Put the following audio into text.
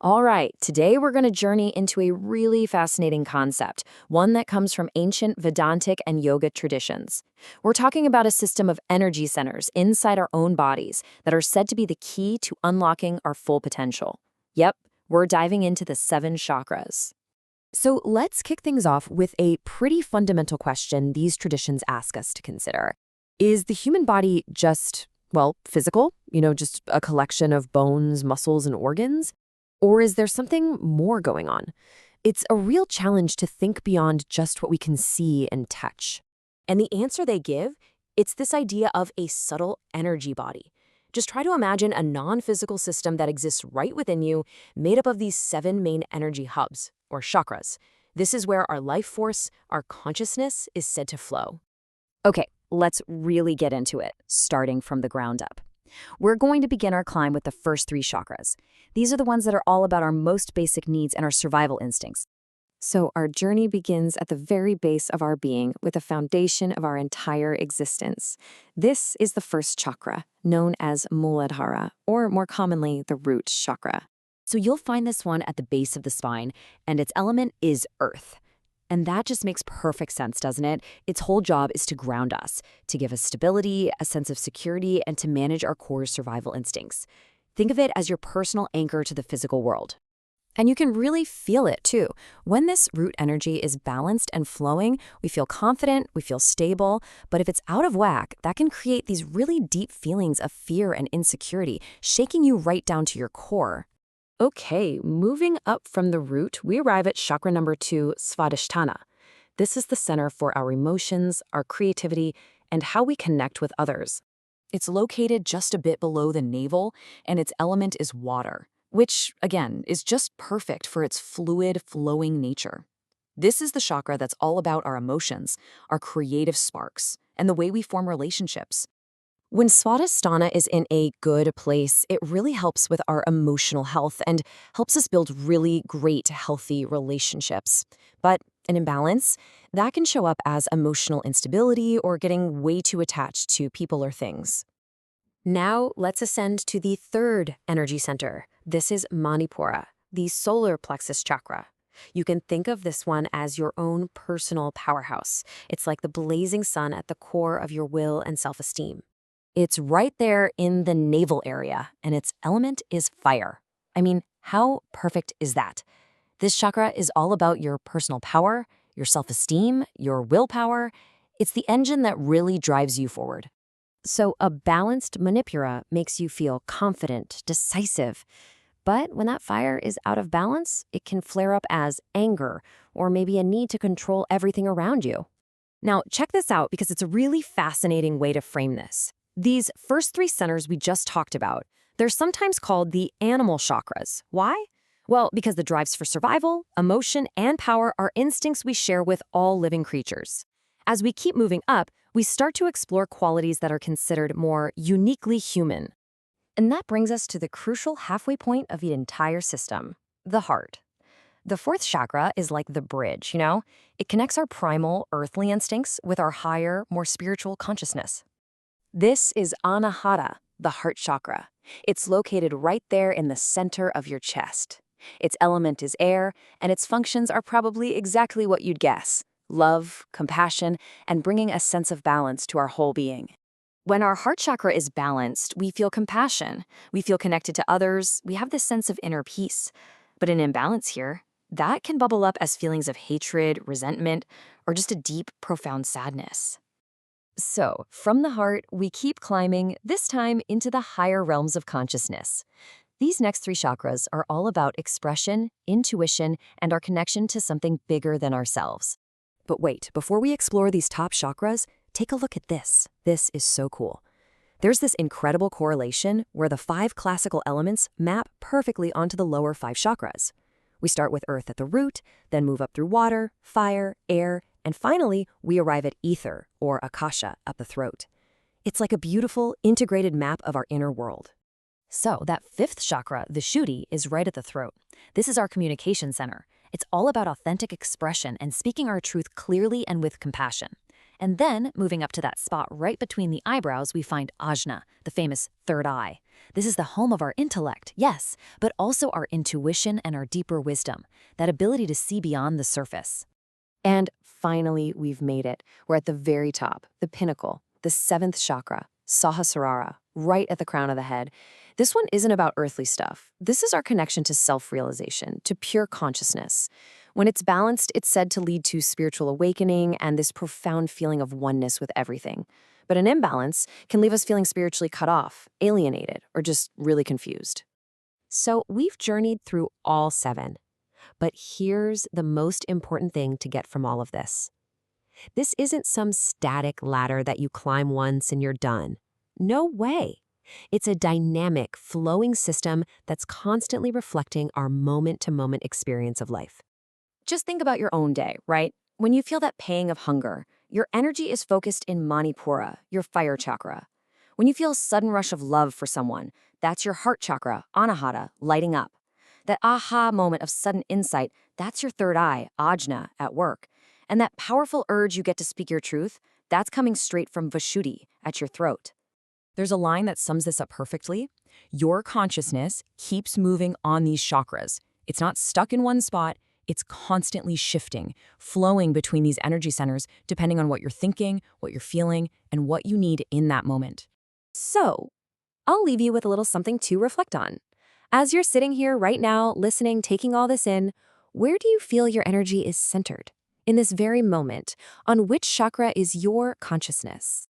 All right, today we're going to journey into a really fascinating concept, one that comes from ancient Vedantic and yoga traditions. We're talking about a system of energy centers inside our own bodies that are said to be the key to unlocking our full potential. Yep, we're diving into the 7 chakras. So let's kick things off with a pretty fundamental question these traditions ask us to consider. Is the human body just, well, physical? Just a collection of bones, muscles, and organs? Or is there something more going on? It's a real challenge to think beyond just what we can see and touch. And the answer they give, it's this idea of a subtle energy body. Just try to imagine a non-physical system that exists right within you, made up of these 7 main energy hubs, or chakras. This is where our life force, our consciousness, is said to flow. Okay, let's really get into it, starting from the ground up. We're going to begin our climb with the first 3 chakras. These are the ones that are all about our most basic needs and our survival instincts. So our journey begins at the very base of our being with the foundation of our entire existence. This is the first chakra, known as Muladhara, or more commonly, the root chakra. So you'll find this one at the base of the spine, and its element is earth. And that just makes perfect sense, doesn't it? Its whole job is to ground us, to give us stability, a sense of security, and to manage our core survival instincts. Think of it as your personal anchor to the physical world. And you can really feel it, too. When this root energy is balanced and flowing, we feel confident, we feel stable. But if it's out of whack, that can create these really deep feelings of fear and insecurity, shaking you right down to your core. Okay, moving up from the root, we arrive at chakra number 2, Svadhisthana. This is the center for our emotions, our creativity, and how we connect with others. It's located just a bit below the navel, and its element is water, which, again, is just perfect for its fluid, flowing nature. This is the chakra that's all about our emotions, our creative sparks, and the way we form relationships. When Svadhisthana is in a good place, it really helps with our emotional health and helps us build really great, healthy relationships. But an imbalance, that can show up as emotional instability or getting way too attached to people or things. Now, let's ascend to the 3rd energy center. This is Manipura, the solar plexus chakra. You can think of this one as your own personal powerhouse. It's like the blazing sun at the core of your will and self-esteem. It's right there in the navel area, and its element is fire. I mean, how perfect is that? This chakra is all about your personal power, your self-esteem, your willpower. It's the engine that really drives you forward. So a balanced Manipura makes you feel confident, decisive. But when that fire is out of balance, it can flare up as anger or maybe a need to control everything around you. Now, check this out because it's a really fascinating way to frame this. These first 3 centers we just talked about, they're sometimes called the animal chakras. Why? Well, because the drives for survival, emotion, and power are instincts we share with all living creatures. As we keep moving up, we start to explore qualities that are considered more uniquely human. And that brings us to the crucial halfway point of the entire system, the heart. The 4th chakra is like the bridge, It connects our primal, earthly instincts with our higher, more spiritual consciousness. This is Anahata, the heart chakra. It's located right there in the center of your chest. Its element is air, and its functions are probably exactly what you'd guess: love, compassion, and bringing a sense of balance to our whole being. When our heart chakra is balanced, we feel compassion, we feel connected to others, we have this sense of inner peace. But an imbalance here, that can bubble up as feelings of hatred, resentment, or just a deep, profound sadness. So, from the heart, we keep climbing, this time into the higher realms of consciousness. These next 3 chakras are all about expression, intuition, and our connection to something bigger than ourselves. But wait, before we explore these top chakras, take a look at this. This is so cool. There's this incredible correlation where the 5 classical elements map perfectly onto the lower 5 chakras. We start with earth at the root, then move up through water, fire, air, and finally, we arrive at ether, or akasha, up the throat. It's like a beautiful, integrated map of our inner world. So that 5th chakra, the Shuddhi, is right at the throat. This is our communication center. It's all about authentic expression and speaking our truth clearly and with compassion. And then, moving up to that spot right between the eyebrows, we find Ajna, the famous 3rd eye. This is the home of our intellect, yes, but also our intuition and our deeper wisdom, that ability to see beyond the surface. And finally, we've made it. We're at the very top, the pinnacle, the seventh chakra, Sahasrara, right at the crown of the head. This one isn't about earthly stuff. This is our connection to self-realization, to pure consciousness. When it's balanced, it's said to lead to spiritual awakening and this profound feeling of oneness with everything. But an imbalance can leave us feeling spiritually cut off, alienated, or just really confused. So we've journeyed through all seven. But here's the most important thing to get from all of this. This isn't some static ladder that you climb once and you're done. No way. It's a dynamic, flowing system that's constantly reflecting our moment-to-moment experience of life. Just think about your own day, right? When you feel that pang of hunger, your energy is focused in Manipura, your fire chakra. When you feel a sudden rush of love for someone, that's your heart chakra, Anahata, lighting up. That aha moment of sudden insight, that's your third eye, Ajna, at work. And that powerful urge you get to speak your truth, that's coming straight from Vashuddhi, at your throat. There's a line that sums this up perfectly. Your consciousness keeps moving on these chakras. It's not stuck in one spot. It's constantly shifting, flowing between these energy centers depending on what you're thinking, what you're feeling, and what you need in that moment. So, I'll leave you with a little something to reflect on. As you're sitting here right now, listening, taking all this in, where do you feel your energy is centered? In this very moment, on which chakra is your consciousness?